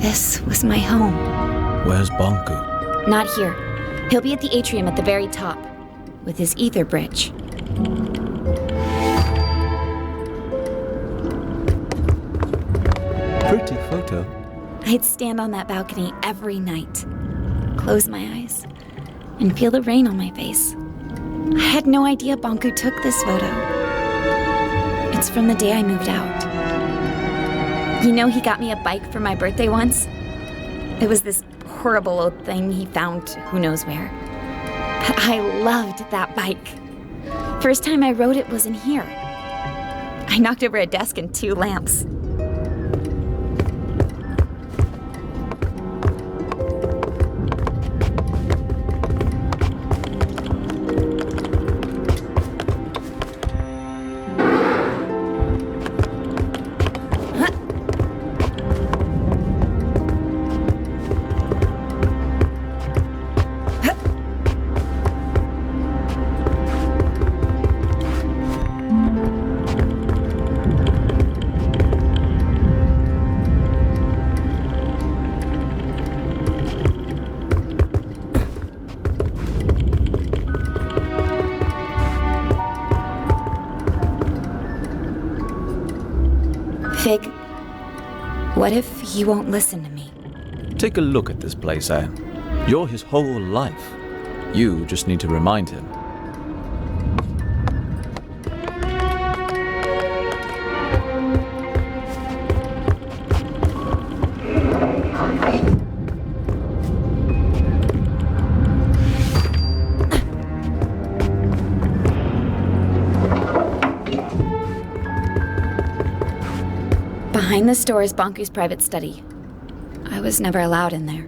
This was my home. Where's Bonku? Not here. He'll be at the atrium at the very top, with his ether bridge. Pretty photo. I'd stand on that balcony every night, close my eyes, and feel the rain on my face. I had no idea Bonku took this photo. It's from the day I moved out. You know, he got me a bike for my birthday once? It was this horrible old thing he found who knows where. But I loved that bike. First time I rode it was in here. I knocked over a desk and 2 lamps. Fig, what if he won't listen to me? Take a look at this place, Anne. You're his whole life. You just need to remind him. Behind this door is Bonku's private study. I was never allowed in there.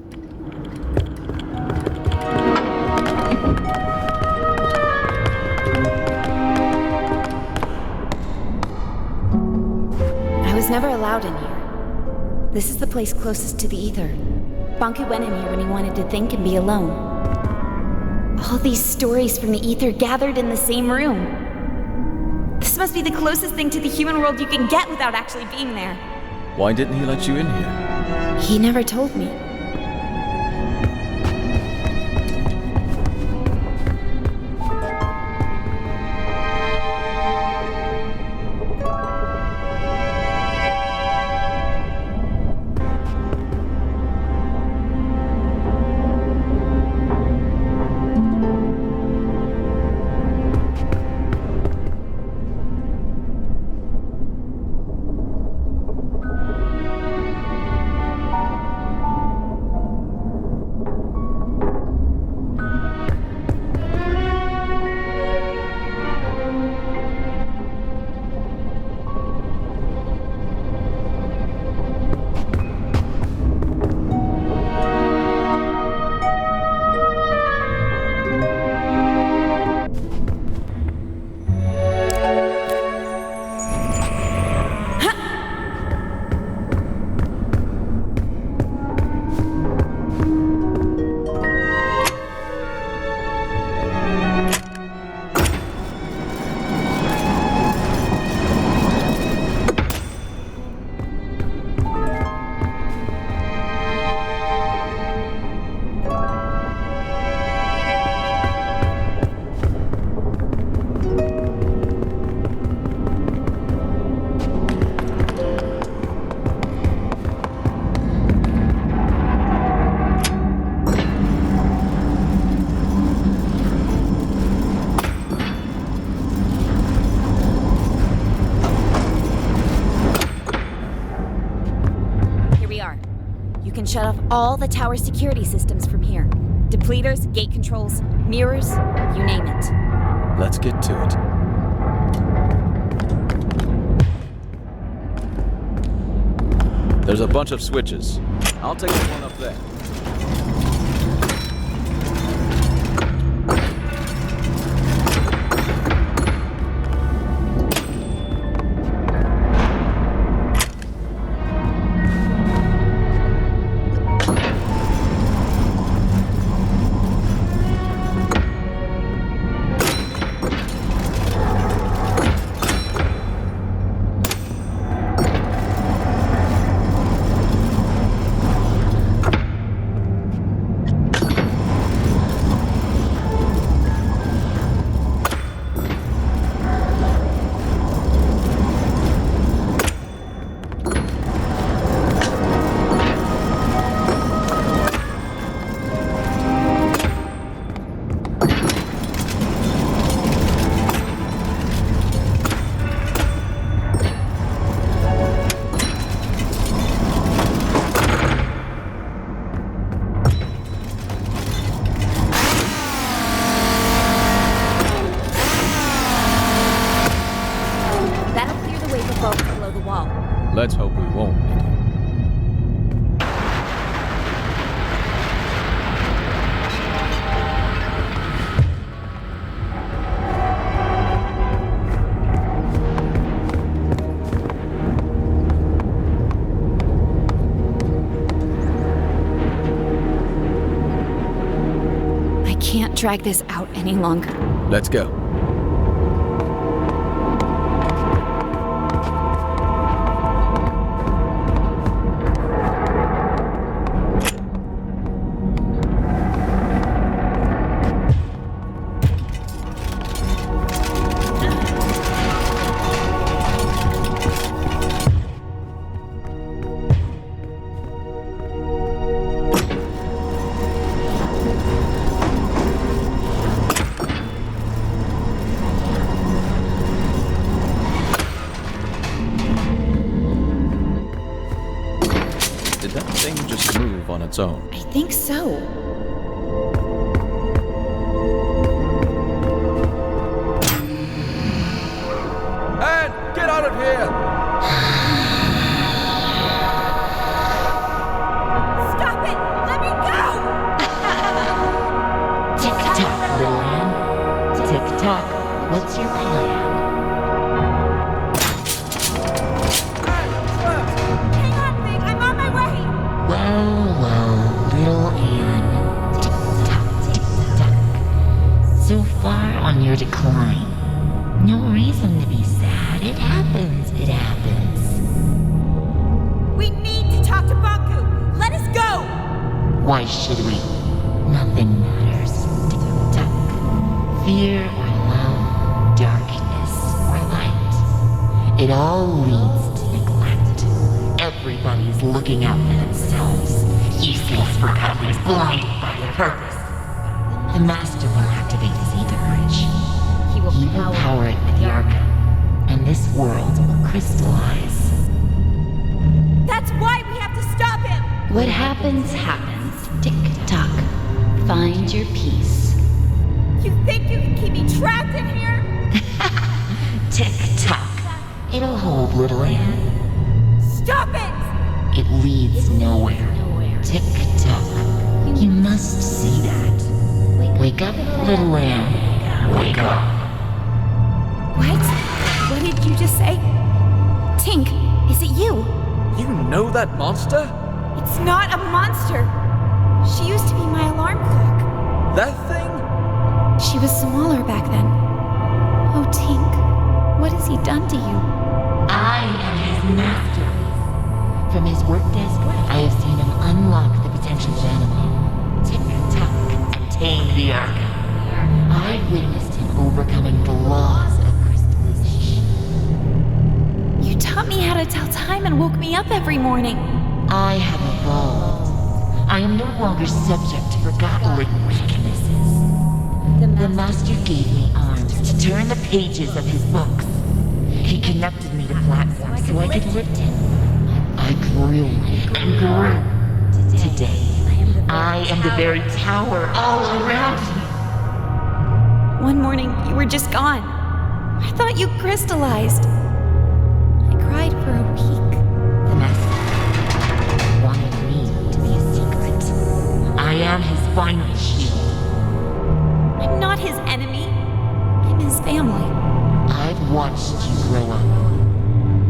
I was never allowed in here. This is the place closest to the ether. Bonku went in here when he wanted to think and be alone. All these stories from the ether gathered in the same room. This must be the closest thing to the human world you can get without actually being there. Why didn't he let you in here? He never told me. Shut off all the tower security systems from here. Depleters, gate controls, mirrors, you name it. Let's get to it. There's a bunch of switches. I'll take the one up there. won't it? I can't drag this out any longer. Let's go. Did that thing just move on its own? I think so. Anne, get out of here! Stop it! Let me go! Tick-tock, little Anne. Tick-tock, what's your plan? Hang on, Big. I'm on my way. Well, little Anne. Tick-tock, tick-tock. So far on your decline. No reason to be sad. It happens. We need to talk to Bonku. Let us go! Why should we? Nothing matters. Tick-tock. Fear or love, darkness or light. It all leads to neglect. Everybody's looking out for themselves. Useless Forgotlings blinded by their purpose. The Master will activate his ether bridge. He will power it with the Arca, and this world will crystallize. That's why we have to stop him! What happens, happens. Tick-tock. Find your peace. You think you can keep me trapped in here? Tick-tock. It'll hold, little Anne. Stop it! It leads nowhere. Tick-tock. You must see that. Wake up, little Anne. Wake up. What? What did you just say? Tink, is it you? You know that monster? It's not a monster. She used to be my alarm clock. That thing? She was smaller back then. Oh, Tink, what has he done to you? I am his master. From his work desk, I have seen him unlock the potential of animal. Tick-tock and tame the Arca. I witnessed him overcoming the laws of crystallization. You taught me how to tell time and woke me up every morning. I have evolved. I am no longer subject to Forgotling weaknesses. The Master gave me arms to turn the pages of his books. He connected me to platforms so I could lift him. I grew and grew. Today, I am the very tower all around me. One morning, you were just gone. I thought you crystallized. I cried for a week. The Master wanted me to be a secret. I am his final shield. I'm not his enemy. I'm his family. I've watched you grow up.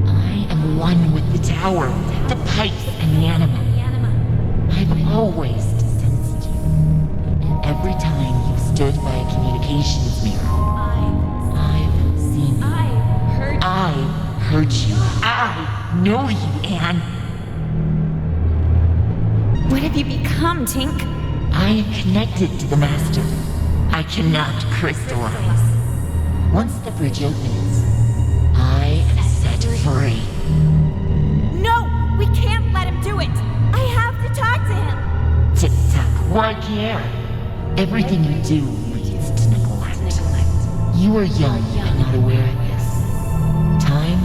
I am one with the tower, the pipes, and the anima. I've always sensed you. Every time you've stood by a communications mirror, I've seen you. I heard you. I know you, Anne. What have you become, Tink? I am connected to the Master. I cannot crystallize. Once the bridge opens, I am set free. No! We can't let him do it! I have to talk to him! Tick-tock, why care? Everything you do leads to neglect. You are young and not aware of this. Time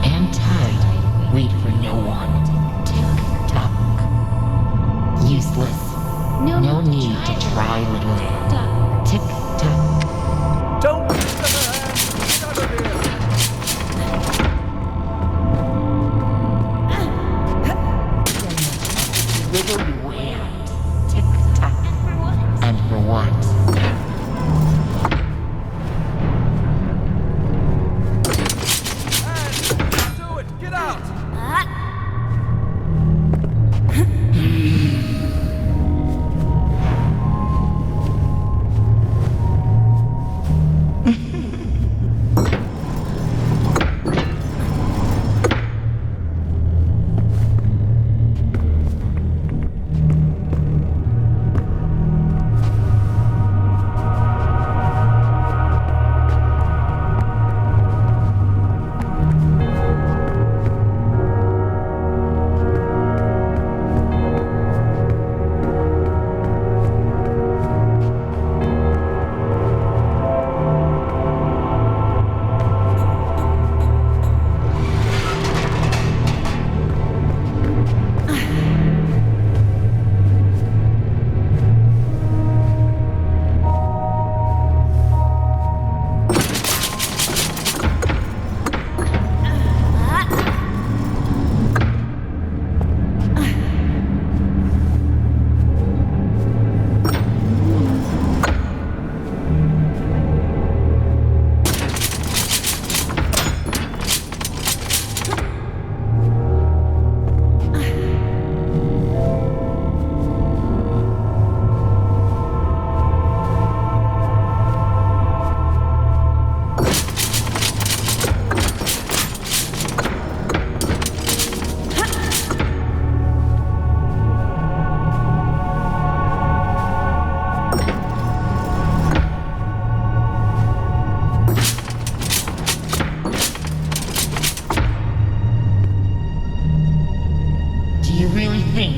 and tide wait for no one. Tick-tock. Useless. No need to try, little Anne. Tick-tock. Don't get out of here! you, and tick-tock. And for what? Do it! Get out!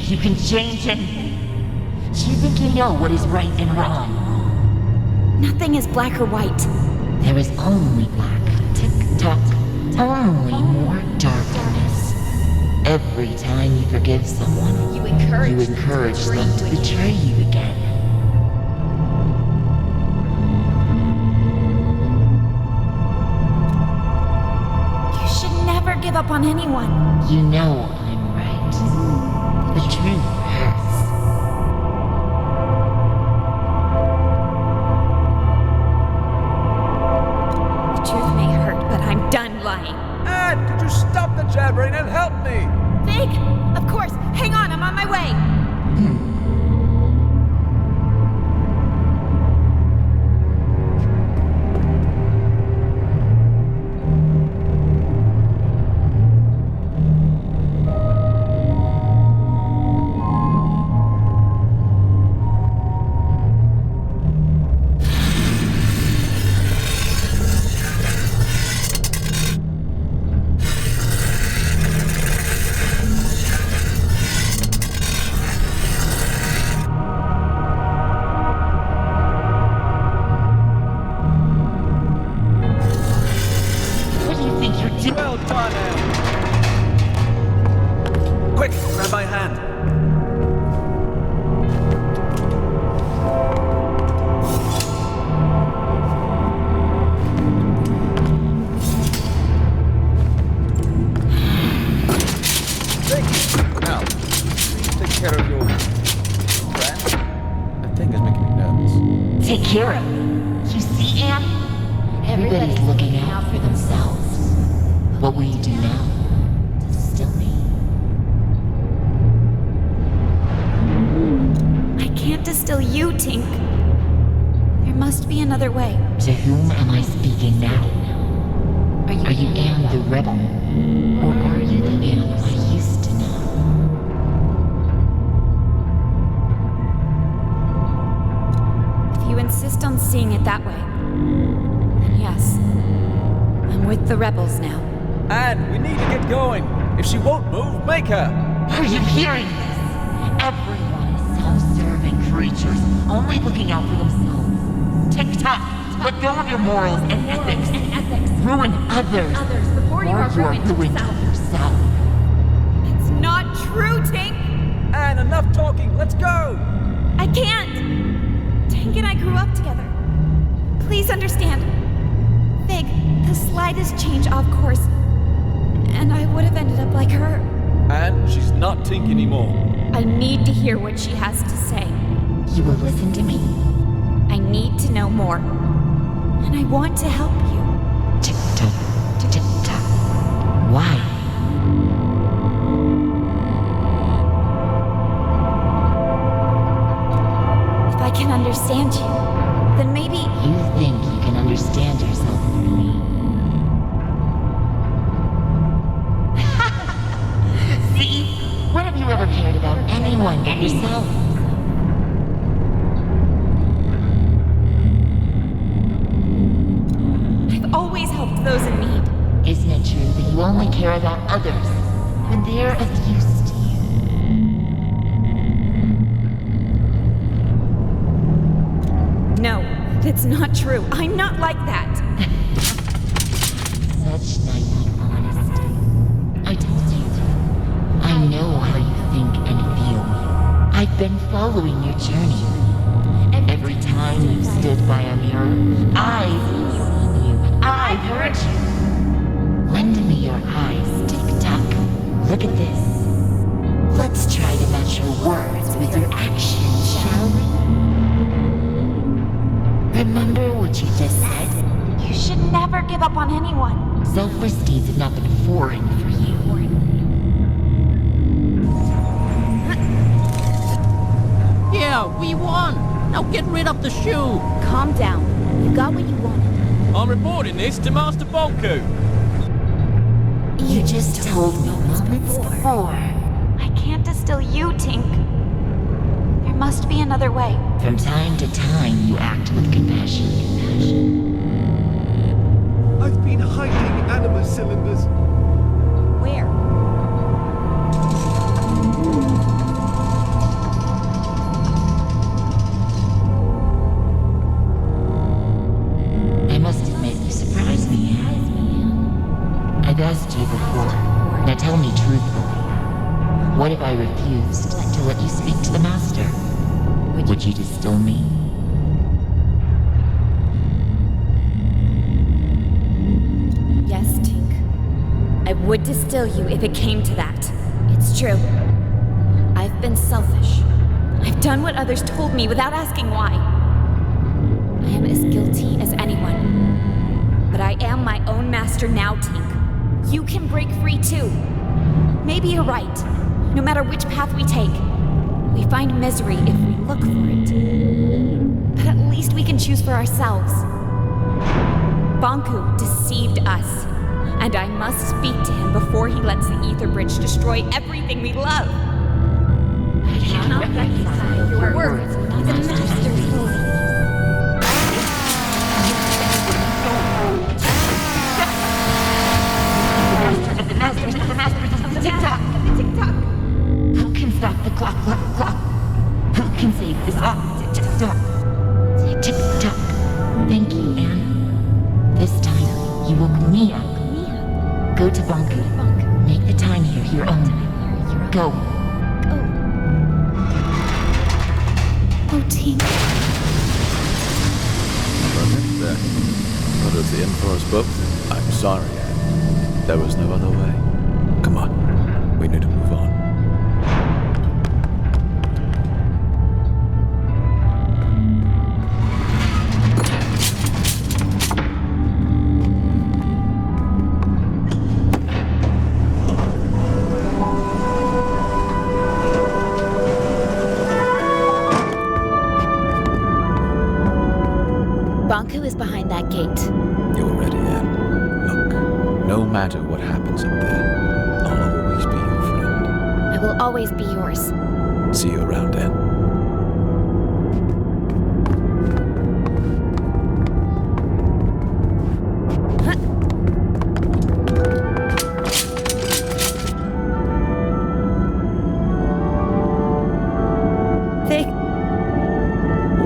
You can change him? Do you think you know what is right and wrong? Nothing is black or white. There is only black. Tick-tock. Only more darkness. Every time you forgive someone, you encourage them to betray you again. You should never give up on anyone. You know I'm right. The truth hurts. The truth may hurt, but I'm done lying. Anne, could you stop the jabbering and help me? Fig! Of course! Hang on, I'm on my way! Well done, Anne. Quick, grab my hand. Now, please take care of your friend. That thing is making me nervous. Take care of him. You see, Anne? Everybody's looking out for themselves. What will you do now? Distill me. I can't distill you, Tink. There must be another way. To whom am I speaking now? Are you Anne the rebel? Or are you the Anne I used to know? If you insist on seeing it that way, then yes. I'm with the rebels now. Anne, we need to get going. If she won't move, make her. Are you hearing this? Everyone is self-serving creatures, only looking out for themselves. Tick-tock, let go of your morals and ethics. Ruin others before you are ruined yourself. It's not true, Tink! Anne, enough talking. Let's go. I can't! Tink and I grew up together. Please understand. Fig, the slightest change off course, and I would have ended up like her. Anne, she's not Tink anymore. I need to hear what she has to say. You will listen to me. I need to know more. And I want to help you. Tick-tock, tick-tock. Why? If I can understand you, then maybe... You think you can understand yourself through me? See? When have you ever cared about anyone but yourself? I've always helped those in need. Isn't it true that you only care about others when they're of use to you? No, that's not true. I'm not like that. Such naive honesty. I told you. I know how you think and feel. I've been following your journey. Every time you've stood by a mirror, I've seen you. I've heard you. Lend me your eyes, Tick-Tock. Look at this. Let's try to match your words with your actions, shall we? Remember what you just said? You should never give up on anyone. Selfless deeds have not been foreign for you. Yeah, we won! Now get rid of the shoe! Calm down. You got what you wanted. I'm reporting this to Master Bonku. You just told me moments before. I can't distill you, Tink. There must be another way. From time to time, you act with compassion. I've been hiding anima cylinders. Where? I must admit, you surprised me, Anne. I've asked you before. Now tell me truthfully. What if I refused to let you speak to the Master? Would you distill me? Yes, Tink. I would distill you if it came to that. It's true. I've been selfish. I've done what others told me without asking why. I am as guilty as anyone. But I am my own master now, Tink. You can break free too. Maybe you're right. No matter which path we take, we find misery if we look for it. But at least we can choose for ourselves. Bonku deceived us, and I must speak to him before he lets the Ether Bridge destroy everything we love. I cannot reconcile your words with the Master's voice. Tick-tock! Tick-tock! Who can stop the clock? Who can save this? Tick-tock! Tick-tock! Thank you, Anne. This time, you woke me up. Go to Bonku. Make the time here your own. Go. Oh, Tink. There. But it's the end for us both. I'm sorry, Anne. There was no other way. Come on. We need to move on. Bonku is behind that gate. You're ready, Anne. Look, no matter what happens up there, I'll always be your friend. I will always be yours. See you around, Anne.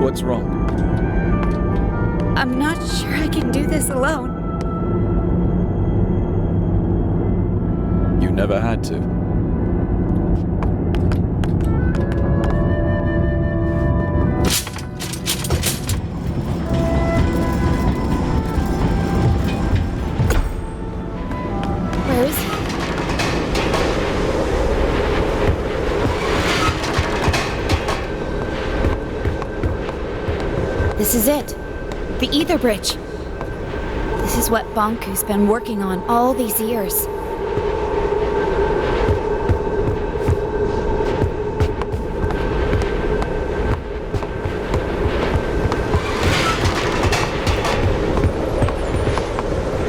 What's wrong? I'm not sure I can do this alone. You never had to. Where is he? This is it. The Ether Bridge. This is what Bonku's been working on all these years.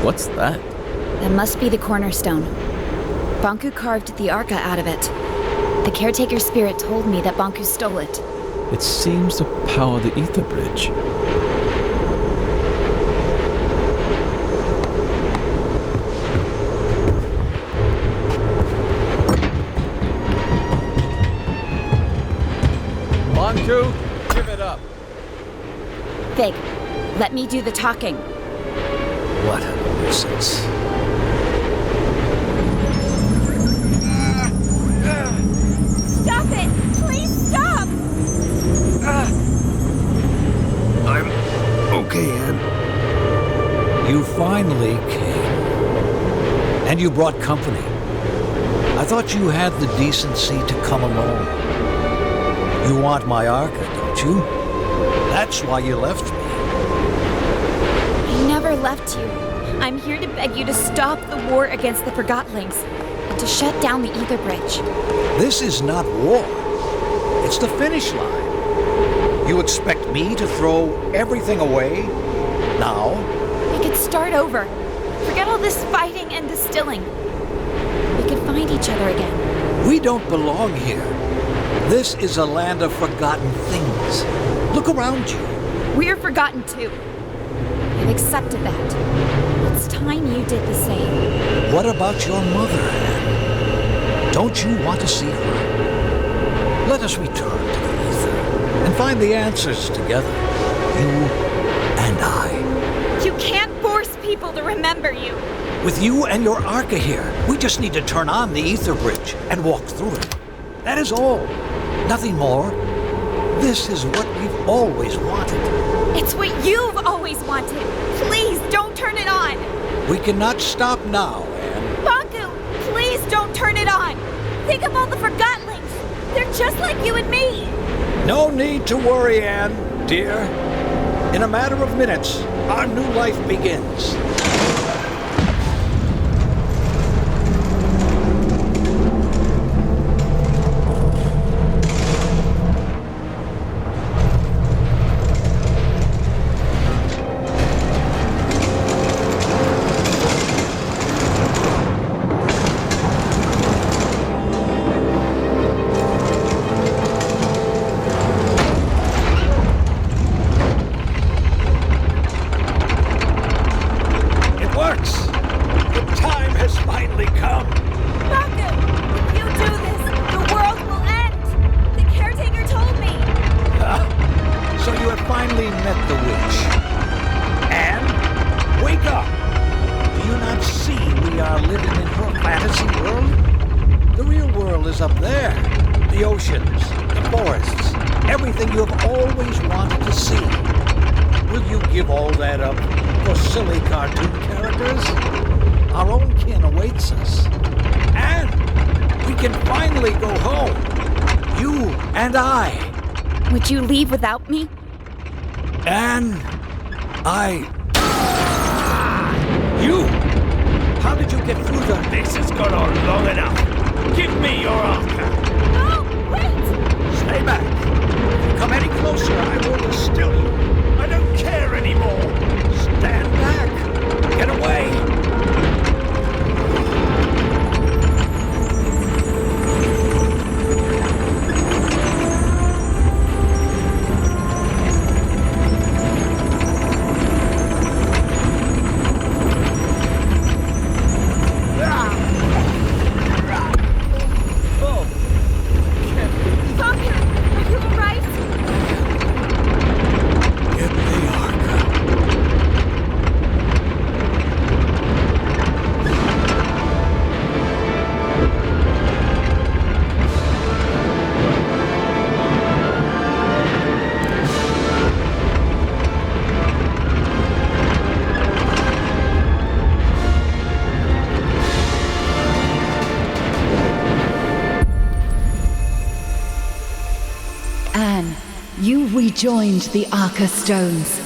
What's that? That must be the cornerstone. Bonku carved the Arca out of it. The caretaker spirit told me that Bonku stole it. It seems to power the Ether Bridge. Bonku, give it up. Fig, let me do the talking. What a nuisance. Stop it! Please stop! I'm okay, Anne. You finally came. And you brought company. I thought you had the decency to come alone. You want my Arca, don't you? That's why you left me. I never left you. I'm here to beg you to stop the war against the Forgotlings and to shut down the Ether Bridge. This is not war. It's the finish line. You expect me to throw everything away? Now? We could start over. Forget all this fighting and distilling. We could find each other again. We don't belong here. This is a land of forgotten things. Look around you. We're forgotten too. I've accepted that. It's time you did the same. What about your mother, Anne? Don't you want to see her? Let us return to the Ether and find the answers together. You and I. You can't force people to remember you. With you and your Arca here, we just need to turn on the Ether Bridge and walk through it. That is all. Nothing more. This is what we've always wanted. It's what you've always wanted. Please don't turn it on. We cannot stop now, Anne. Bonku, please don't turn it on. Think of all the Forgotlings. They're just like you and me. No need to worry, Anne, dear. In a matter of minutes, our new life begins. Up there. The oceans, the forests, everything you have always wanted to see. Will you give all that up for silly cartoon characters? Our own kin awaits us. And we can finally go home. You and I. Would you leave without me? And You! How did you get through the... This has gone on long enough. Give me your Arca. No, wait! Stay back. If you come any closer, I will distill you. I don't care anymore. Stand back. Get away. You rejoined the Arca Stones.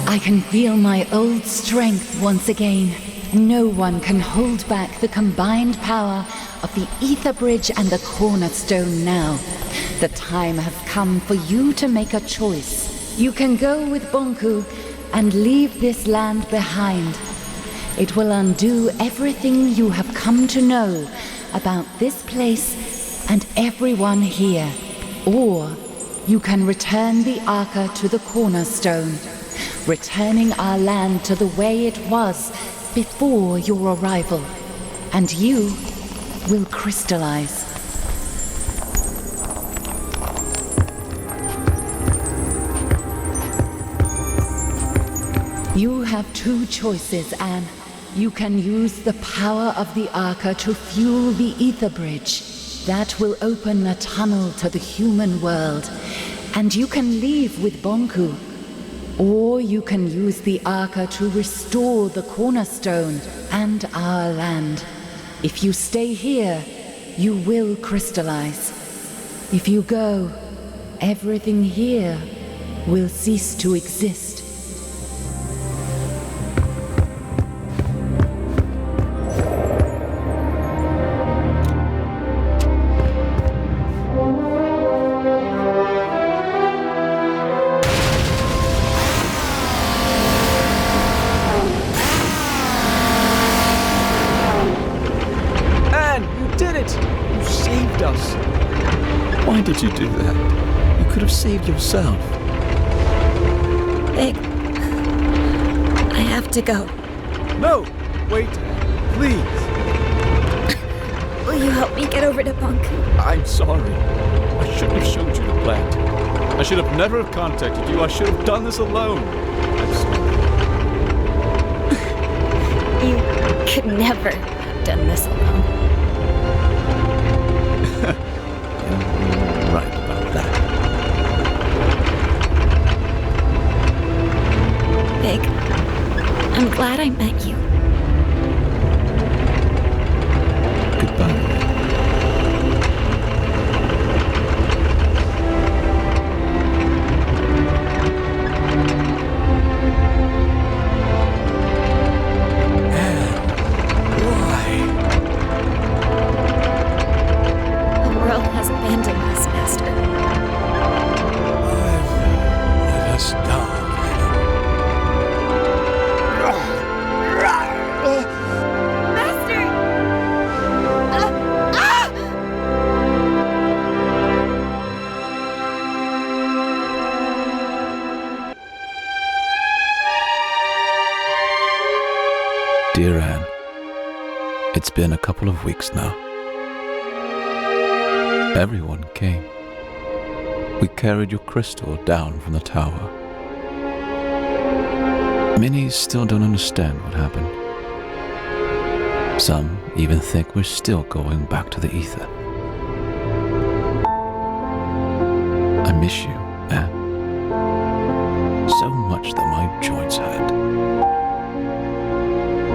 I can feel my old strength once again. No one can hold back the combined power of the Ether Bridge and the Cornerstone now. The time has come for you to make a choice. You can go with Bonku and leave this land behind. It will undo everything you have come to know about this place and everyone here. Or you can return the Arca to the Cornerstone, returning our land to the way it was before your arrival. And you will crystallize. You have two choices, Anne. You can use the power of the Arca to fuel the Ether Bridge. That will open a tunnel to the human world. And you can leave with Bonku. Or you can use the Arca to restore the Cornerstone and our land. If you stay here, you will crystallize. If you go, everything here will cease to exist. Why did you do that? You could have saved yourself. Big. I have to go. No! Wait, please. Will you help me get over to Bonku? I'm sorry. I shouldn't have showed you the plant. I should have never have contacted you. I should have done this alone. I'm sorry. You could never have done this alone. You're right about that. Big, I'm glad I met you. Goodbye. Dear Anne, it's been a couple of weeks now. Everyone came. We carried your crystal down from the tower. Many still don't understand what happened. Some even think we're still going back to the ether. I miss you, Anne. So much that my joints hurt.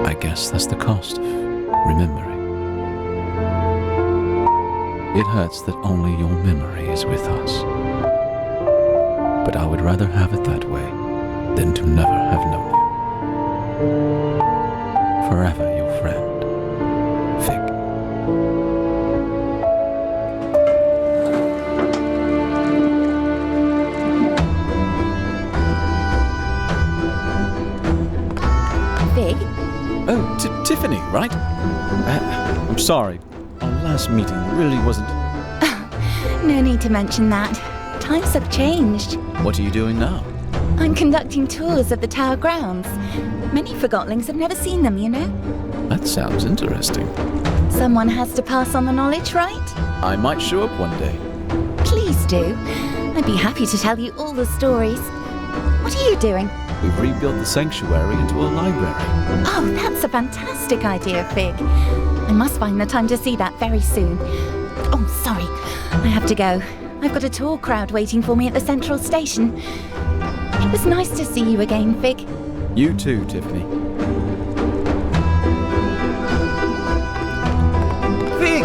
I guess that's the cost of remembering. It hurts that only your memory is with us. But I would rather have it that way than to never have known you. Forever your friend, Fig. Fig? Oh, Tiffany, right? I'm sorry. Our last meeting really wasn't... No need to mention that. Times have changed. What are you doing now? I'm conducting tours of the tower grounds. Many Forgotlings have never seen them, you know? That sounds interesting. Someone has to pass on the knowledge, right? I might show up one day. Please do. I'd be happy to tell you all the stories. What are you doing? We've rebuilt the sanctuary into a library. Oh, that's a fantastic idea, Fig. I must find the time to see that very soon. Oh, sorry. I have to go. I've got a tour crowd waiting for me at the central station. It was nice to see you again, Fig. You too, Tiffany. Fig!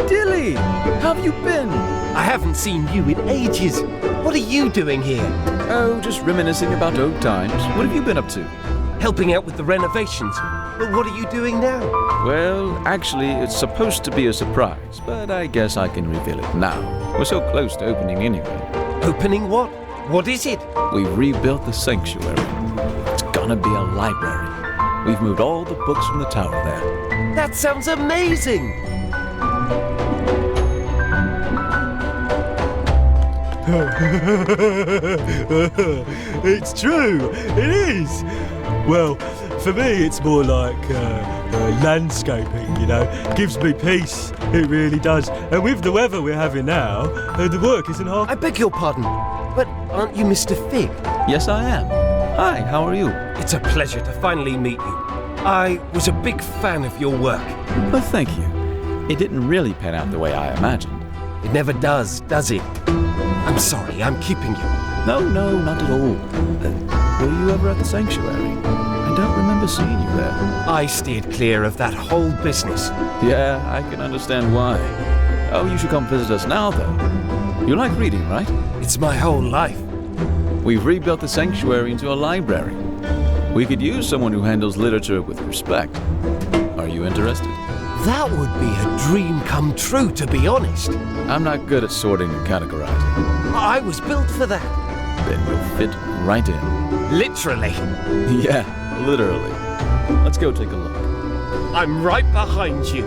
Dilly! Have have you been? I haven't seen you in ages. What are you doing here? Oh, just reminiscing about old times. What have you been up to? Helping out with the renovations. But what are you doing now? Well, actually, it's supposed to be a surprise, but I guess I can reveal it now. We're so close to opening anyway. Opening what? What is it? We've rebuilt the sanctuary. It's gonna be a library. We've moved all the books from the tower there. That sounds amazing! It's true, it is. Well, for me, it's more like landscaping, you know. Gives me peace, it really does. And with the weather we're having now, the work isn't hard. I beg your pardon, but aren't you Mr. Fig? Yes, I am. Hi, how are you? It's a pleasure to finally meet you. I was a big fan of your work. Well, thank you. It didn't really pan out the way I imagined. It never does it? I'm sorry, I'm keeping you. No, not at all. Were you ever at the sanctuary? I don't remember seeing you there. I steered clear of that whole business. Yeah, I can understand why. Oh, you should come visit us now, though. You like reading, right? It's my whole life. We've rebuilt the sanctuary into a library. We could use someone who handles literature with respect. Are you interested? That would be a dream come true, to be honest. I'm not good at sorting and categorizing. I was built for that. Then you'll fit right in. Literally. Yeah, literally. Let's go take a look. I'm right behind you.